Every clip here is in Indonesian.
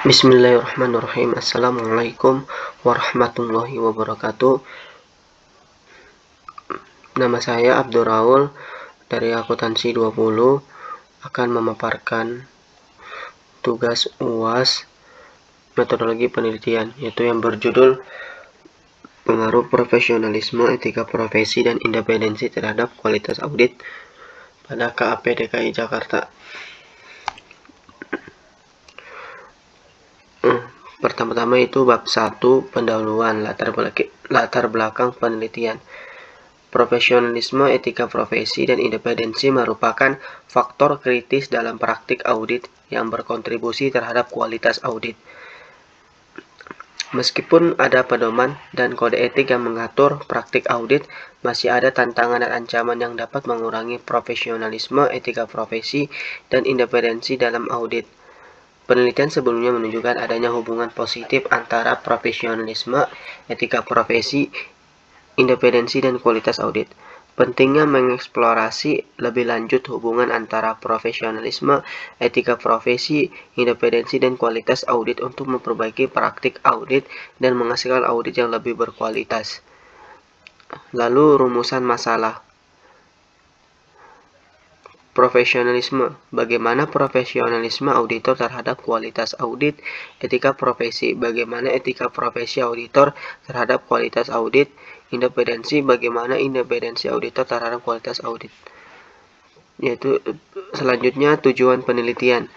Bismillahirrahmanirrahim. Assalamualaikum warahmatullahi wabarakatuh. Nama saya Abdul Raul dari Akuntansi 20 akan memaparkan tugas UAS metodologi penelitian, yaitu yang berjudul pengaruh profesionalisme, etika profesi, dan independensi terhadap kualitas audit pada KAP DKI Jakarta. Pertama-tama itu bab 1, pendahuluan, latar belakang penelitian. Profesionalisme, etika profesi, dan independensi merupakan faktor kritis dalam praktik audit yang berkontribusi terhadap kualitas audit. Meskipun ada pedoman dan kode etik yang mengatur praktik audit, masih ada tantangan dan ancaman yang dapat mengurangi profesionalisme, etika profesi, dan independensi dalam audit. Penelitian sebelumnya menunjukkan adanya hubungan positif antara profesionalisme, etika profesi, independensi, dan kualitas audit. Pentingnya mengeksplorasi lebih lanjut hubungan antara profesionalisme, etika profesi, independensi, dan kualitas audit untuk memperbaiki praktik audit dan menghasilkan audit yang lebih berkualitas. Lalu rumusan masalah. Profesionalisme. Bagaimana profesionalisme auditor terhadap kualitas audit? Etika profesi. Bagaimana etika profesi auditor terhadap kualitas audit? Independensi. Bagaimana independensi auditor terhadap kualitas audit? Yaitu selanjutnya tujuan penelitian.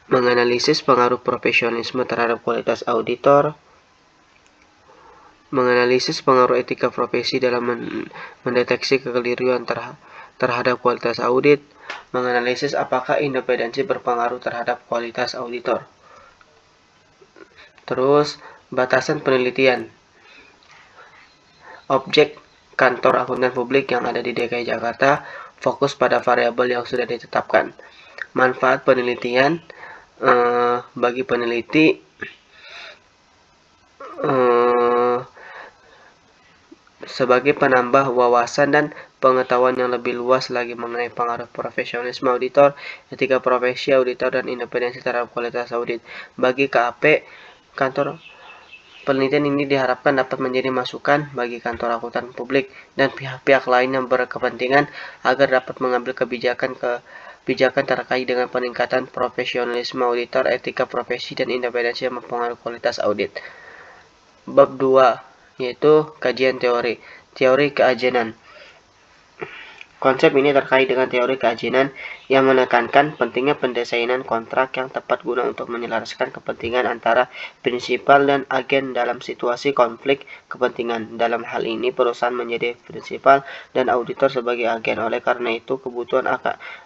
Menganalisis pengaruh profesionalisme terhadap kualitas auditor. Menganalisis pengaruh etika profesi dalam mendeteksi kekeliruan terhadap kualitas audit. Menganalisis apakah independensi berpengaruh terhadap kualitas auditor. Terus, batasan penelitian. Objek kantor akuntan publik yang ada di DKI Jakarta fokus pada variabel yang sudah ditetapkan. Manfaat penelitian bagi peneliti sebagai penambah wawasan dan pengetahuan yang lebih luas lagi mengenai pengaruh profesionalisme auditor, etika profesi auditor, dan independensi terhadap kualitas audit. Bagi KAP, kantor penelitian ini diharapkan dapat menjadi masukan bagi kantor akuntan publik dan pihak-pihak lain yang berkepentingan agar dapat mengambil kebijakan terkait dengan peningkatan profesionalisme auditor, etika profesi, dan independensi yang mempengaruhi kualitas audit. Bab 2, yaitu kajian teori. Teori keajenan. Konsep ini terkait dengan teori keajenan yang menekankan pentingnya pendesainan kontrak yang tepat guna untuk menyelaraskan kepentingan antara prinsipal dan agen dalam situasi konflik kepentingan. Dalam hal ini, perusahaan menjadi prinsipal dan auditor sebagai agen. Oleh karena itu, kebutuhan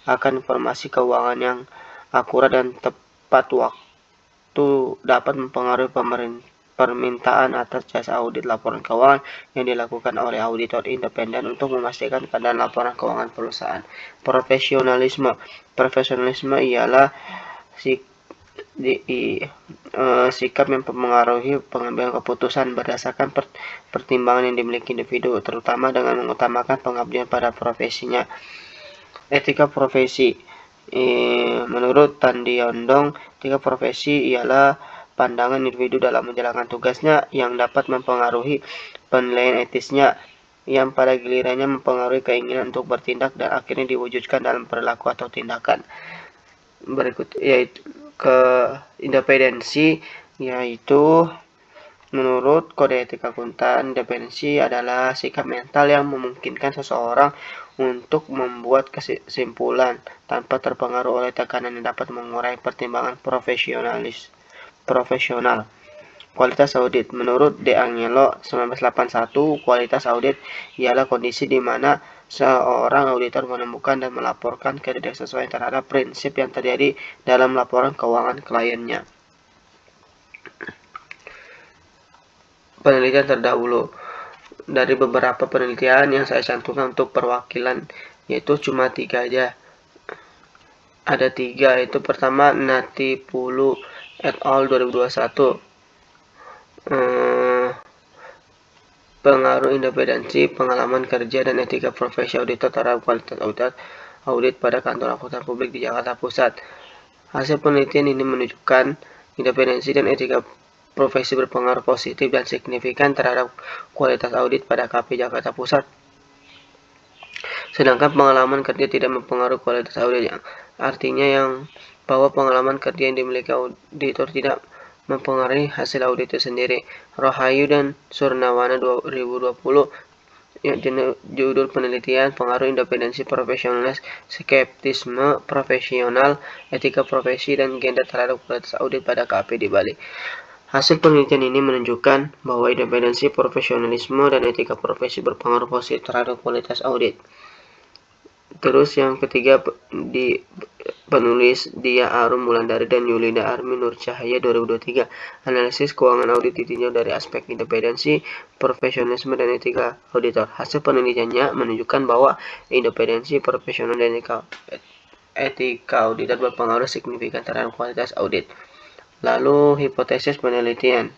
akan informasi keuangan yang akurat dan tepat waktu dapat mempengaruhi permintaan atas jasa audit laporan keuangan yang dilakukan oleh auditor independen untuk memastikan keadaan laporan keuangan perusahaan. Profesionalisme ialah sikap yang mempengaruhi pengambilan keputusan berdasarkan pertimbangan yang dimiliki individu, terutama dengan mengutamakan pengabdian pada profesinya. Etika profesi. Menurut Tandiondong, etika profesi ialah pandangan individu dalam menjalankan tugasnya yang dapat mempengaruhi penilaian etisnya, yang pada gilirannya mempengaruhi keinginan untuk bertindak dan akhirnya diwujudkan dalam perilaku atau tindakan. Berikut yaitu independensi, yaitu menurut kode etik akuntan, independensi adalah sikap mental yang memungkinkan seseorang untuk membuat kesimpulan tanpa terpengaruh oleh tekanan yang dapat mengurangi pertimbangan profesional. Kualitas audit. Menurut De Angelo 1981, kualitas audit ialah kondisi di mana seorang auditor menemukan dan melaporkan ketidaksesuaian terhadap prinsip yang terjadi dalam laporan keuangan kliennya. Penelitian terdahulu. Dari beberapa penelitian yang saya cantumkan untuk perwakilan, yaitu cuma 3 aja. Ada 3, itu pertama Natipulu et al. 2021. Pengaruh independensi, pengalaman kerja, dan etika profesi auditor terhadap kualitas audit pada kantor akuntan publik di Jakarta Pusat. Hasil penelitian ini menunjukkan Independensi dan etika profesi berpengaruh positif dan signifikan terhadap kualitas audit pada KP Jakarta Pusat. Sedangkan pengalaman kerja tidak mempengaruhi kualitas audit, artinya bahwa pengalaman kerja yang dimiliki auditor tidak mempengaruhi hasil audit itu sendiri. Rohayu dan Surnawana 2020, judul penelitian pengaruh independensi profesionalis, skeptisme profesional, etika profesi, dan gender terhadap kualitas audit pada KP di Bali. Hasil penelitian ini menunjukkan bahwa independensi profesionalisme dan etika profesi berpengaruh positif terhadap kualitas audit. Terus yang ketiga, di penulis Dia Arum Wulandari dan Yulinda Armi Nur Cahaya 2023, analisis keuangan audit ditinjau dari aspek independensi, profesionalisme, dan etika auditor. Hasil penelitiannya menunjukkan bahwa independensi, profesional, dan etika auditor berpengaruh signifikan terhadap kualitas audit. Lalu hipotesis penelitian.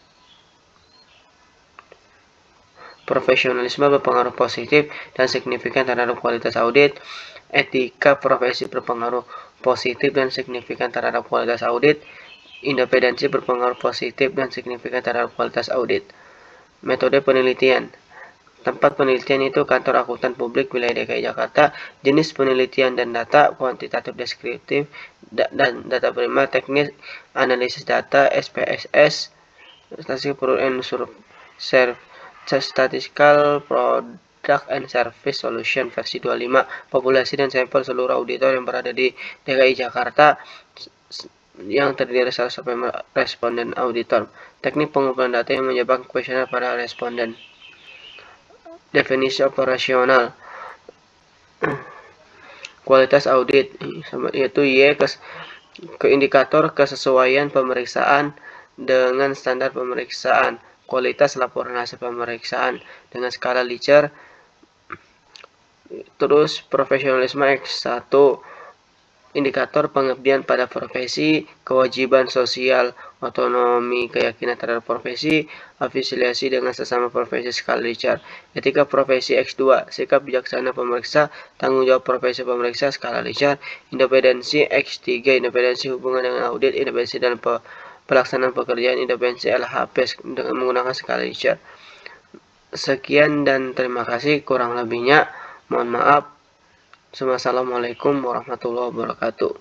Profesionalisme berpengaruh positif dan signifikan terhadap kualitas audit. Etika profesi berpengaruh positif dan signifikan terhadap kualitas audit. Independensi berpengaruh positif dan signifikan terhadap kualitas audit. Metode penelitian. Tempat penelitian itu Kantor Akuntan Publik Wilayah DKI Jakarta. Jenis penelitian dan data, kuantitatif deskriptif, dan data primer, teknis, analisis data, SPSS, Statistical and Statistical Product and Service Solution versi 25, populasi dan sampel seluruh auditor yang berada di DKI Jakarta yang terdiri dari 100 responden auditor. Teknik pengumpulan data yang menjebak kuesioner pada responden. Definisi operasional. Kualitas audit yaitu Y ke indikator kesesuaian pemeriksaan dengan standar pemeriksaan. Kualitas laporan hasil pemeriksaan dengan skala Likert. Terus profesionalisme X1, indikator pengabdian pada profesi, kewajiban sosial, otonomi, keyakinan terhadap profesi, afiliasi dengan sesama profesi skala Likert. Etika profesi X2, sikap bijaksana pemeriksa, tanggung jawab profesi pemeriksa skala Likert. Independensi X3, independensi hubungan dengan audit, independensi dalam pelaksanaan pekerjaan, independensi LHP dengan menggunakan skala Likert. Sekian dan terima kasih, kurang lebihnya mohon maaf. Wassalamualaikum warahmatullahi wabarakatuh.